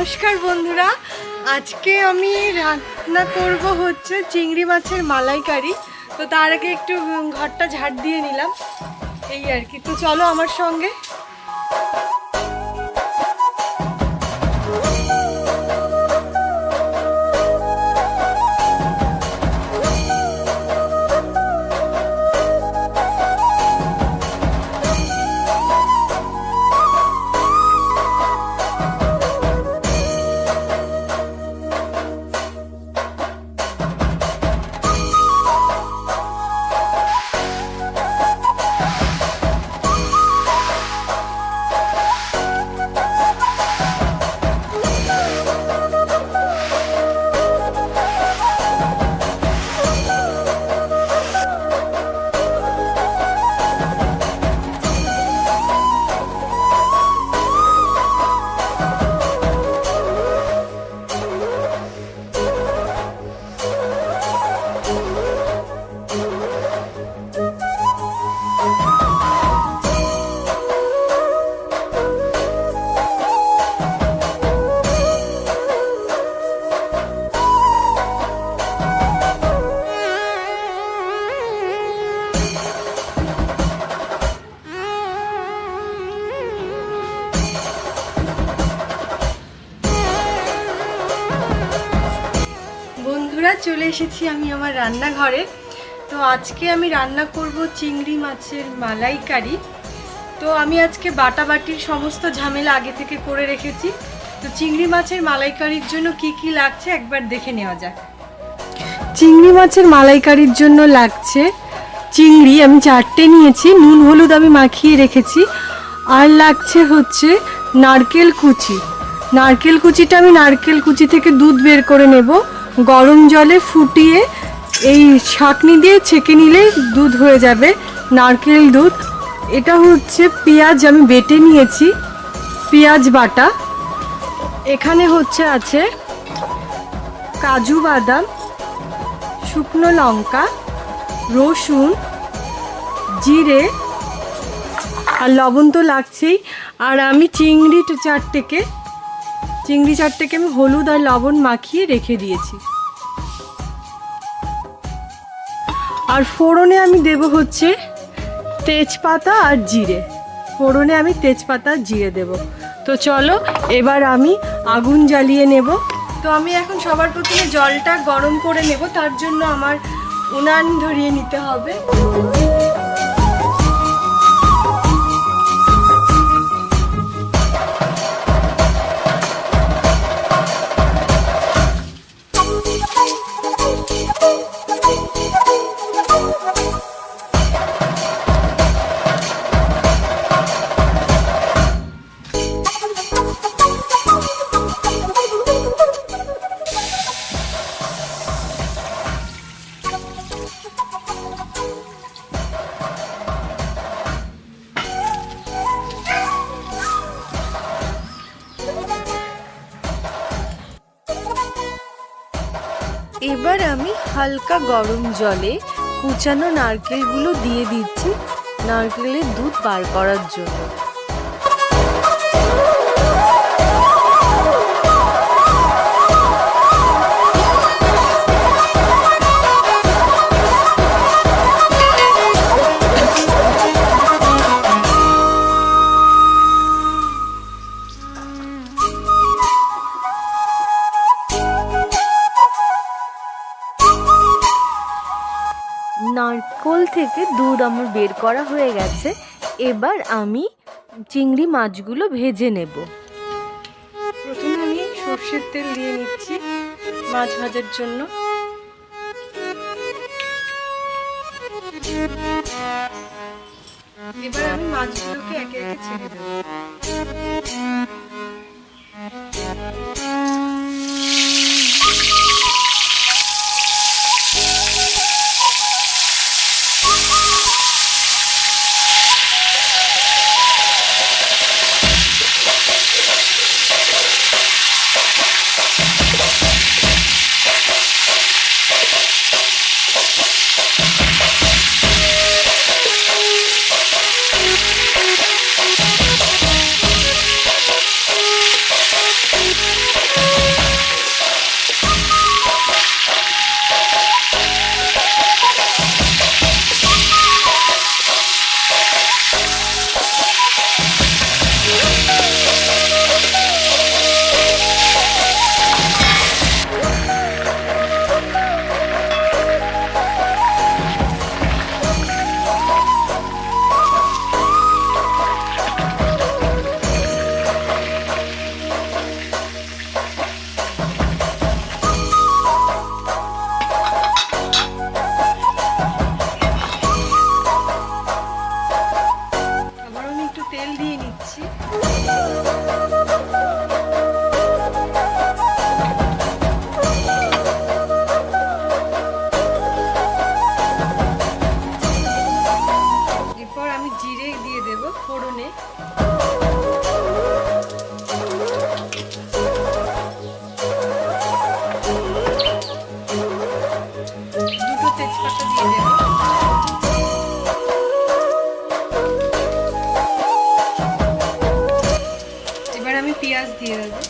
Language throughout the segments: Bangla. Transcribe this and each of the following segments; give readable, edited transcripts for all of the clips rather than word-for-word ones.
নমস্কার বন্ধুরা, আজকে আমি রান্না করব হচ্ছে চিংড়ি মাছের মালাইকারি। তো তার আগে একটু ঘরটা ঝাড় দিয়ে নিলাম, এই আর কি। তো চলো আমার সঙ্গে। চলে এসেছি আমি আমার রান্নাঘরে। তো আজকে আমি রান্না করব চিংড়ি মাছের মালাইকারি। তো আমি আজকে বাটাবাটির সমস্ত ঝামেলা আগে থেকে করে রেখেছি। তো চিংড়ি মাছের মালাইকারির জন্য কি কি লাগছে একবার দেখে নেওয়া যাক। চিংড়ি মাছের মালাইকারির জন্য লাগছে চিংড়ি, আমি 4টে নিয়েছি, নুন হলুদ আমি মাখিয়ে রেখেছি। আর লাগছে হচ্ছে নারকেল কুচি। নারকেল কুচিটা আমি নারকেল কুচি থেকে দুধ বের করে নেব, গরম জলে ফুটিয়ে এই ছাঁকনি দিয়ে ছেঁকে নিলে দুধ হয়ে যাবে, নারকেল দুধ। এটা হচ্ছে পেঁয়াজ, আমি বেটে নিয়েছি, পেঁয়াজ বাটা। এখানে হচ্ছে আছে কাজু বাদাম, শুকনো লঙ্কা, রসুন, জিরে আর লবণ তো লাগছেই। আর আমি চিংড়ি 4টেকে আমি হলুদ আর লবণ মাখিয়ে রেখে দিয়েছি। আর ফোড়নে আমি দেব হচ্ছে তেজপাতা আর জিরে। ফোড়নে আমি তেজপাতা আর জিরে দেব। তো চলো এবার আমি আগুন জ্বালিয়ে নেব। তো আমি এখন সবার প্রথমে জলটা গরম করে নেব, তার জন্য আমার উনান ধরিয়ে নিতে হবে। এবার আমি হালকা গরম জলে কুচানো নারকেলগুলো দিয়ে দিচ্ছি নারকেলের দুধ বার করার জন্য। নারকেল থেকে দুধ আমার বের করা হয়ে গেছে। এবার আমি চিংড়ি মাছগুলো ভেজে নেব। প্রথমে আমি সর্ষের তেল দিয়ে নিচ্ছি মাছ ভাজার জন্য। এবার আমি মাছগুলোকে একে একে ছেড়ে দেব। ফোড়নে। দুটো তেজপাতা দিয়ে দেব। এবার আমি পেঁয়াজ দিয়ে দেবো।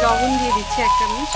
লবণ দিয়ে দিচ্ছি 1 চামচ।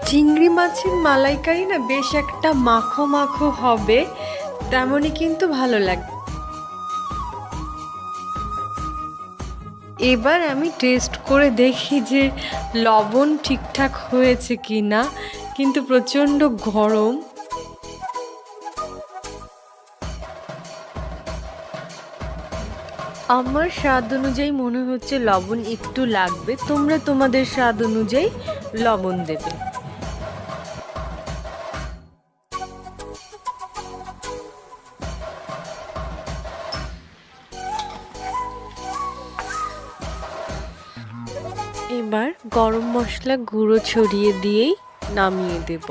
চিংড়ি মাছের মালাইকারি না বেশ একটা মাখো মাখো হবে, তেমনই কিন্তু ভালো লাগে। এবার আমি টেস্ট করে দেখি যে লবণ ঠিকঠাক হয়েছে কি না, কিন্তু প্রচণ্ড গরম। আমার স্বাদ অনুযায়ী মনে হচ্ছে লবণ একটু লাগবে, তোমরা তোমাদের স্বাদ অনুযায়ী লবণ দেবে। এবার গরম মশলা গুঁড়ো ছড়িয়ে দিয়েই নামিয়ে দেব।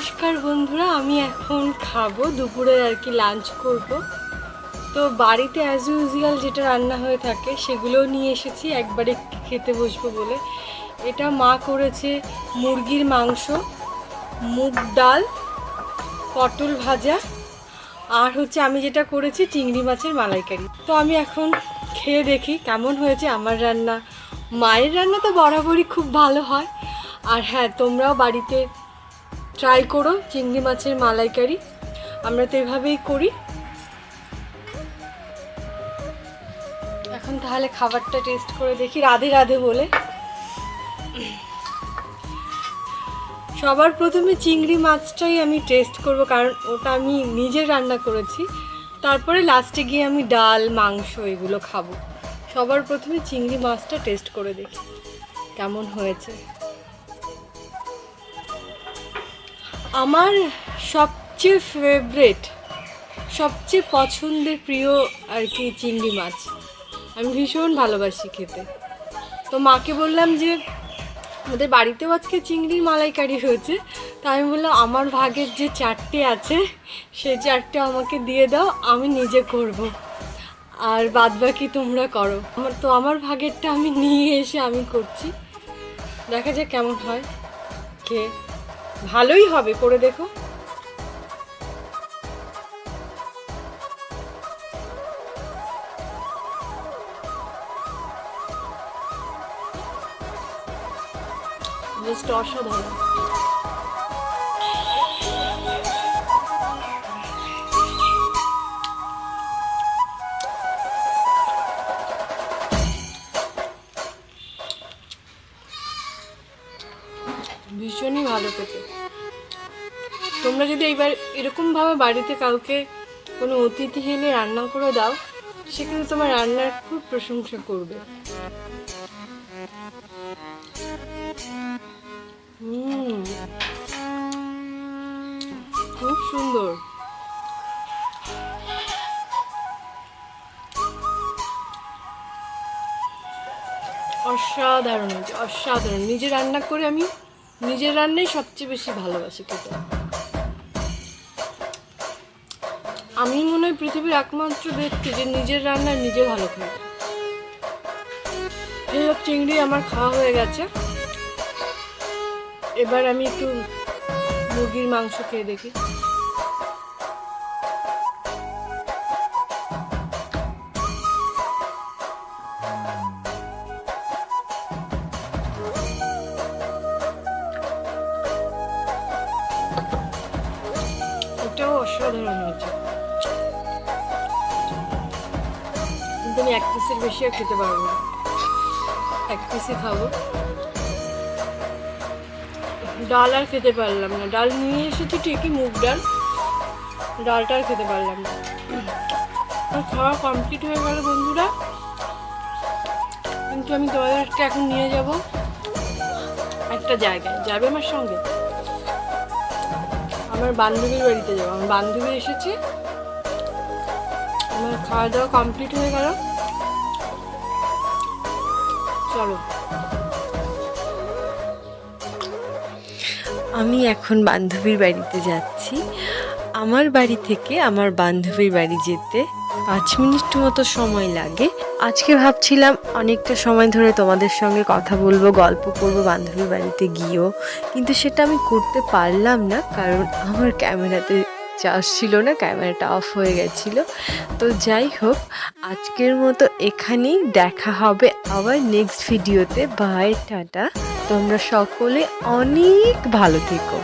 নমস্কার বন্ধুরা, আমি এখন খাবো দুপুরে আর কি লাঞ্চ করব। তো বাড়িতে অ্যাজ ইউজুয়াল যেটা রান্না হয়ে থাকে সেগুলোও নিয়ে এসেছি একবারে খেতে বসবো বলে। এটা মা করেছে মুরগির মাংস, মুগ ডাল, পটল ভাজা, আর হচ্ছে আমি যেটা করেছি চিংড়ি মাছের মালাইকারি। তো আমি এখন খেয়ে দেখি কেমন হয়েছে আমার রান্না। মায়ের রান্না তো বরাবরই খুব ভালো হয়। আর হ্যাঁ, তোমরাও বাড়িতে ট্রাই করো চিংড়ি মাছের মালাইকারি, আমরা তো এভাবেই করি। এখন তাহলে খাবারটা টেস্ট করে দেখি রাধে রাধে বলে। সবার প্রথমে চিংড়ি মাছটাই আমি টেস্ট করব, কারণ ওটা আমি নিজে রান্না করেছি। তারপরে লাস্টে গিয়ে আমি ডাল, মাংস এগুলো খাবো। সবার প্রথমে চিংড়ি মাছটা টেস্ট করে দেখি কেমন হয়েছে। আমার সবচেয়ে ফেভারিট, সবচেয়ে পছন্দের প্রিয় আর কি চিংড়ি মাছ, আমি ভীষণ ভালোবাসি খেতে। তো মাকে বললাম যে আমাদের বাড়িতেও আজকে চিংড়ির মালাইকারি হয়েছে। তা আমি বললাম আমার ভাগের যে 4টে আছে সেই 4টে আমাকে দিয়ে দাও, আমি নিজে করব, আর বাদবাকি তোমরা করো। আমার ভাগেরটা আমি নিয়ে এসে আমি করছি, দেখা যাক কেমন হয়। খেয়ে ভালোই হবে, করে দেখো। জাস্ট অসাধারণ। ভীষণই ভালো খেতে। তোমরা যদি এইবার এরকমভাবে বাড়িতে কাউকে কোনো অতিথি এলে রান্না করে দাও, সে কিন্তু তোমার রান্নার খুব প্রশংসা করবে। খুব সুন্দর, অসাধারণ হয়েছে, অসাধারণ। নিজে রান্না করে আমি নিজের রান্নাই সবচেয়ে বেশি ভালোবাসি খেতে। আমি মনে হয় পৃথিবীর একমাত্র ব্যক্তি যে নিজের রান্না নিজে ভালো খায়। এই চিংড়ি আমার খাওয়া হয়ে গেছে, এবার আমি একটু মুরগির মাংস খেয়ে দেখি। এটাও অসাধারণ হয়েছে, কিন্তু আমি 1 পিসের বেশি আর খেতে পারবো না, 1 পিসই খাবো। ডাল আর খেতে পারলাম না, ডাল নিয়ে এসেছি ঠিকই, মুগ ডাল, ডালটা আর খেতে পারলাম না। খাওয়া কমপ্লিট হয়ে গেল বন্ধুরা, কিন্তু আমি তোমাদেরকে এখন নিয়ে যাব একটা জায়গায়। যাবে আমার সঙ্গে? আমার বান্ধবীর বাড়িতে যাবো। আমার বান্ধবী এসেছে, আমার খাওয়া দাওয়া কমপ্লিট হয়ে গেল, চলো। আমি এখন বান্ধবীর বাড়িতে যাচ্ছি। আমার বাড়ি থেকে আমার বান্ধবীর বাড়ি যেতে 5 মিনিট মতো সময় লাগে। আজকে ভাবছিলাম অনেকটা সময় ধরে তোমাদের সঙ্গে কথা বলবো, গল্প করবো বান্ধবীর বাড়িতে গিয়েও, কিন্তু সেটা আমি করতে পারলাম না, কারণ আমার ক্যামেরাতে চার্জ ছিল না, ক্যামেরাটা অফ হয়ে গেছিলো। তো যাই হোক, আজকের মতো এখানেই, দেখা হবে আবার নেক্সট ভিডিওতে। Bye, tata. তোমরা সকলে অনেক ভালো থেকো।